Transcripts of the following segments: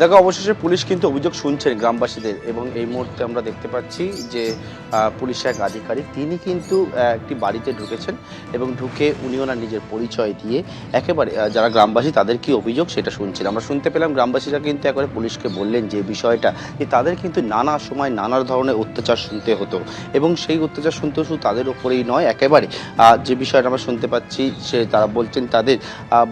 দেখো, অবশেষে পুলিশ কিন্তু অভিযোগ শুনছেন গ্রামবাসীদের, এবং এই মুহূর্তে আমরা দেখতে পাচ্ছি যে পুলিশ এক আধিকারিক তিনি কিন্তু একটি বাড়িতে ঢুকেছেন, এবং ঢুকে উনি ওনার নিজের পরিচয় দিয়ে একেবারে যারা গ্রামবাসী তাদের কি অভিযোগ সেটা শুনছেন। আমরা শুনতে পেলাম গ্রামবাসীরা কিন্তু একবারে পুলিশকে বললেন যে বিষয়টা, যে তাদের কিন্তু নানা সময় নানা ধরনের অত্যাচার শুনতে হতো, এবং সেই অত্যাচার শুনতে শুধু তাদের ওপরেই নয়, একেবারে যে বিষয়টা আমরা শুনতে পাচ্ছি সে তারা বলছেন তাদের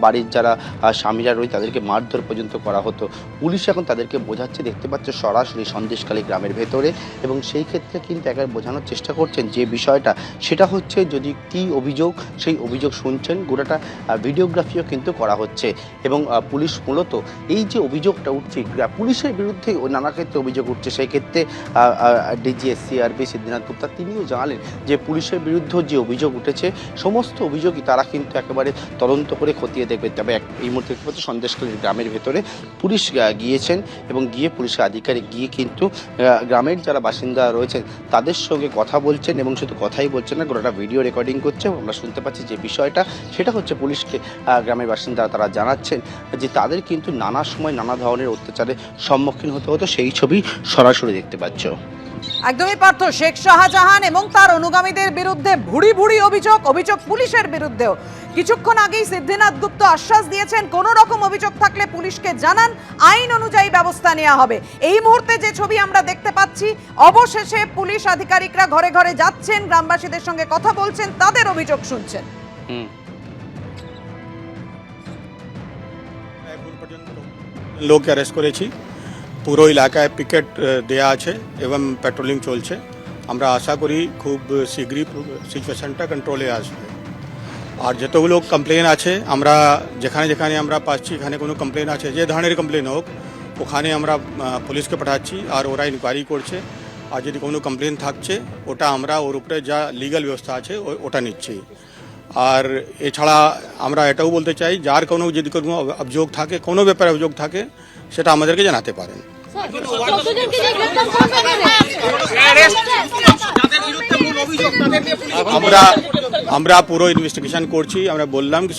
বাড়ির যারা স্বামীরা রয়েছে তাদেরকে মারধর পর্যন্ত করা হতো। পুলিশ এখন তাদেরকে বোঝাচ্ছে, দেখতে পাচ্ছে সরাসরি সন্দেশখালী গ্রামের ভেতরে, এবং সেই ক্ষেত্রে কিন্তু একবার বোঝানোর চেষ্টা করছেন যে বিষয়টা সেটা হচ্ছে যদি কী অভিযোগ সেই অভিযোগ শুনছেন, গোটাটা ভিডিওগ্রাফিও কিন্তু করা হচ্ছে। এবং পুলিশ মূলত এই যে অভিযোগটা উঠছে পুলিশের বিরুদ্ধে নানা ক্ষেত্রে অভিযোগ উঠছে, সেই ক্ষেত্রে ডিজি এসসিআরবি সিদ্ধিনাথ গুপ্তা তিনিও জানালেন যে পুলিশের বিরুদ্ধে যে অভিযোগ উঠেছে সমস্ত অভিযোগই তারা কিন্তু একেবারে তদন্ত করে খতিয়ে দেখবে। তবে এই মুহূর্তে দেখতে পাচ্ছি সন্দেশখালী গ্রামের ভেতরে পুলিশ গিয়েছেন, এবং গিয়ে পুলিশের আধিকারিক গিয়ে কিন্তু গ্রামের যারা বাসিন্দা রয়েছেন তাদের সঙ্গে কথা বলছেন, এবং শুধু কথাই বলছেন না, গোটা ভিডিও রেকর্ডিং করছে। আমরা শুনতে পাচ্ছি যে বিষয়টা সেটা হচ্ছে পুলিশকে গ্রামের বাসিন্দারা তারা জানাচ্ছেন যে তাদের কিন্তু নানা সময় নানা ধরনের অত্যাচারের সম্মুখীন হতে হতো, সেই ছবি সরাসরি দেখতে পাচ্ছ। একদমই পার্থ, শেখ শাহজাহান এবং তার অনুগামীদের বিরুদ্ধে ভুড়ি ভুড়ি অভিযোগ পুলিশের বিরুদ্ধেও। কিছুক্ষণ আগেই সিদ্ধিনাথ গুপ্ত আশ্বাস দিয়েছেন কোনো রকম অভিযোগ থাকলে পুলিশকে জানান, আইন অনুযায়ী ব্যবস্থা নেওয়া হবে। এই মুহূর্তে যে ছবি আমরা দেখতে পাচ্ছি, অবশেষে পুলিশ আধিকারিকরা ঘরে ঘরে যাচ্ছেন, গ্রামবাসীদের সঙ্গে কথা বলছেন, তাদের অভিযোগ শুনছেন। লোককে অ্যারেস্ট করেছি, পুরো এলাকায় পিকেট দেয়া আছে এবং পেট্রোলিং চলছে। আমরা আশা করি খুব শীঘ্রই সিচুয়েশনটা কন্ট্রোলে আসবে। আর যতগুলো কমপ্লেন আছে আমরা যেখানে যেখানে আমরা পাচ্ছি, এখানে কোনো কমপ্লেন আছে যে ধরনের কমপ্লেন হোক ওখানে আমরা পুলিশকে পাঠাচ্ছি, আর ওরা ইনকোয়ারি করছে। আর যদি কোনো কমপ্লেন থাকছে ওটা আমরা ওর উপরে যা লিগাল ব্যবস্থা আছে ওটা নিচ্ছি। আর এছাড়া আমরা এটাও বলতে চাই, যার যদি কোনো অভিযোগ থাকে, কোনো ব্যাপারে অভিযোগ থাকে, সেটা আমাদেরকে জানাতে পারেন। আমরা পুরো ইনভেস্টিগেশন করছি। আমরা বললাম কি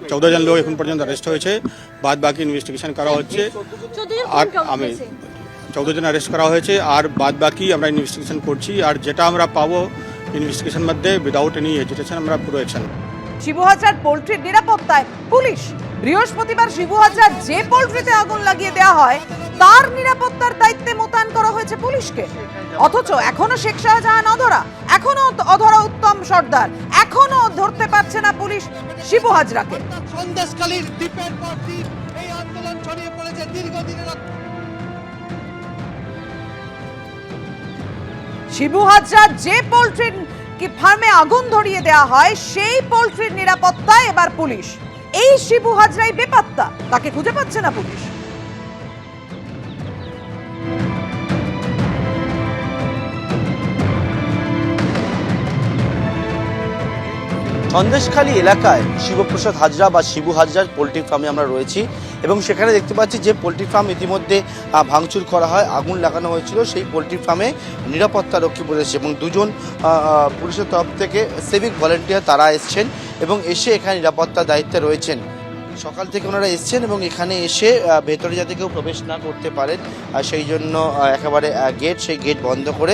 14 জন লোক এখন পর্যন্ত অ্যারেস্ট হয়েছে, বাদ বাকি ইনভেস্টিগেশন করা হচ্ছে। আর 14 জন অ্যারেস্ট করা হয়েছে, আর বাদ বাকি আমরা ইনভেস্টিগেশন করছি। আর যেটা আমরা পাবো ইনভেস্টিগেশন মধ্যে উইদাউট এনি হেজিটেশন আমরা পুরো অ্যাকশন। শিবুহাজার পোল্ট্রির নিরাপত্তায় পুলিশ বৃহস্পতিবার শিবুহাজার যে পোল্ট্রিতে আগুন লাগিয়ে দেওয়া হয় তার নিরাপত্তার দায়িত্বে মোতায়েন করা হয়েছে পুলিশকে। অথচ এখনো শেখ শাহজাহান অধরা, এখনো অধরা উত্তম সর্দার, এখনো ধরতে পারছে না পুলিশ শিবু হাজরাকে। সন্দেশখালীর দ্বীপের পর দ্বীপ এই আন্দোলন ছড়িয়ে পড়েছে দীর্ঘদিনের। শিবু হাজরার যে পোল্ট্রির ফার্মে আগুন ধরিয়ে দেওয়া হয় সেই পোল্ট্রির নিরাপত্তায় এবার পুলিশ। এই শিবু হাজরাই বেপাত্তা, তাকে খুঁজে পাচ্ছে না পুলিশ। সন্দেশখালী এলাকায় শিবপ্রসাদ হাজরা বা শিবু হাজরার পোলট্রি ফার্মে আমরা রয়েছি, এবং সেখানে দেখতে পাচ্ছি যে পোলট্রি ফার্ম ইতিমধ্যে ভাঙচুর করা হয়, আগুন লাগানো হয়েছিল সেই পোলট্রি ফার্মে নিরাপত্তা রক্ষী বলেছে, এবং দুজন পুলিশের তরফ থেকে সিভিক ভলেন্টিয়ার তারা এসছেন, এবং এসে এখানে নিরাপত্তার দায়িত্বে রয়েছেন। সকাল থেকে ওনারা এসছেন, এবং এখানে এসে ভেতরে যাতে কেউ প্রবেশ না করতে পারেন সেই জন্য একেবারে সেই গেট বন্ধ করে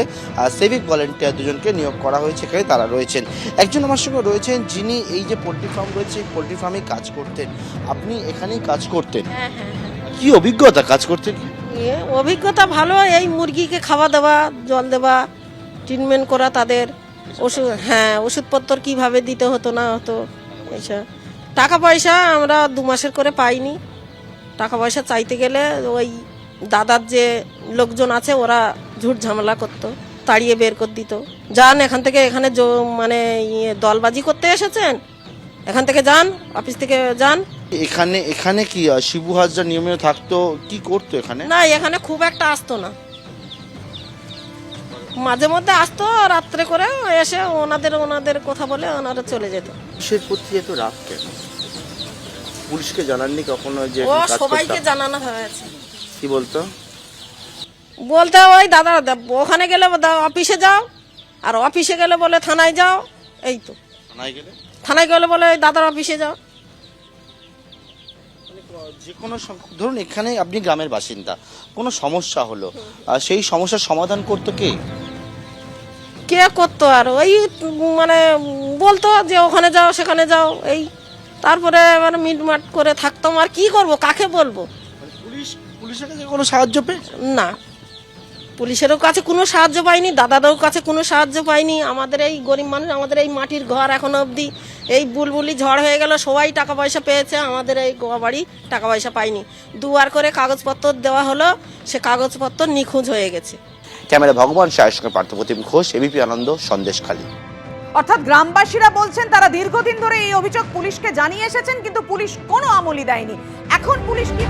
সিভিক ভলেন্টিয়ার দুজনকে নিয়োগ করা হয়েছে, এখানে তারা রয়েছেন। একজন আমার সঙ্গে রয়েছেন যিনি এই যে পোলট্রি ফার্ম রয়েছে এই পোলট্রি ফার্মে কাজ করতেন। আপনি এখানেই কাজ করতেন? কি অভিজ্ঞতা কাজ করতে? অভিজ্ঞতা ভালো, এই মুরগিকে খাওয়া দেওয়া, জল দেওয়া, ট্রিটমেন্ট করা, তাদের ওষুধ, ওষুধপত্র কিভাবে দিতে হতো না হতো এইসব। টাকা পয়সা আমরা 2 মাসের করে পাইনি। টাকা পয়সা চাইতে গেলে ওই দাদার যে লোকজন আছে ওরা ঝুট ঝামেলা করতো, তাড়িয়ে বের করে দিত। যান এখান থেকে, এখানে মানে দলবাজি করতে এসেছেন, এখান থেকে যান, অফিস থেকে যান। এখানে কি শিবু হাজরা নিয়মিত থাকতো? কি করতো এখানে? না, এখানে খুব একটা আসতো না, মাঝে মধ্যে আসতো রাত্রে করে, এসে ওনাদের কথা বলে ওনারা চলে যেত। কিসের প্রতি এত রাগ কেন? পুলিশকে জানাননি কখনো? যে সবাইকে জানানো হয়েছে। কি বলতো? বলতে ওই দাদা ওখানে গেলে অফিসে যাও, আর অফিসে গেলে বলে থানায় যাও। এই তো থানায় গেলে বলে ওই দাদার অফিসে যাও। যে কোনো ধরুন এখানে আপনি গ্রামের বাসিন্দা, কোনো সমস্যা হলো, সেই সমস্যার সমাধান করতো কে? কে করতো আর ওই মানে বলতো যে ওখানে যাও সেখানে যাও, এই তারপরে মানে মিটমাট করে থাকতাম। আর কি করব, কাকে বলবো? পুলিশের কাছে কোনো সাহায্য পেয়ে? না, পুলিশেরও কাছে কোনো সাহায্য পাইনি, দাদাদেরও কাছে কোনো সাহায্য পাইনি। আমাদের এই গরিব মানুষ, আমাদের এই মাটির ঘর এখনো অবধি এই বুলবুলি ঝড় হয়ে গেল, সবাই টাকা পয়সা পেয়েছে, আমাদের এই গোয়া বাড়ি টাকা পয়সা পাইনি। দুবার করে কাগজপত্র দেওয়া হলো, সে কাগজপত্র নিখোঁজ হয়ে গেছে। ক্যামেরা ভগবান সায়ের সঙ্গে পার্থপ্রতিম ঘোষ, এবিপি আনন্দ, সন্দেশখালী। অর্থাৎ গ্রামবাসীরা বলছেন তারা দীর্ঘদিন ধরে এই অভিযোগ পুলিশকে জানিয়ে এসেছেন, কিন্তু পুলিশ কোনো আমলই দেয়নি। এখন পুলিশ কি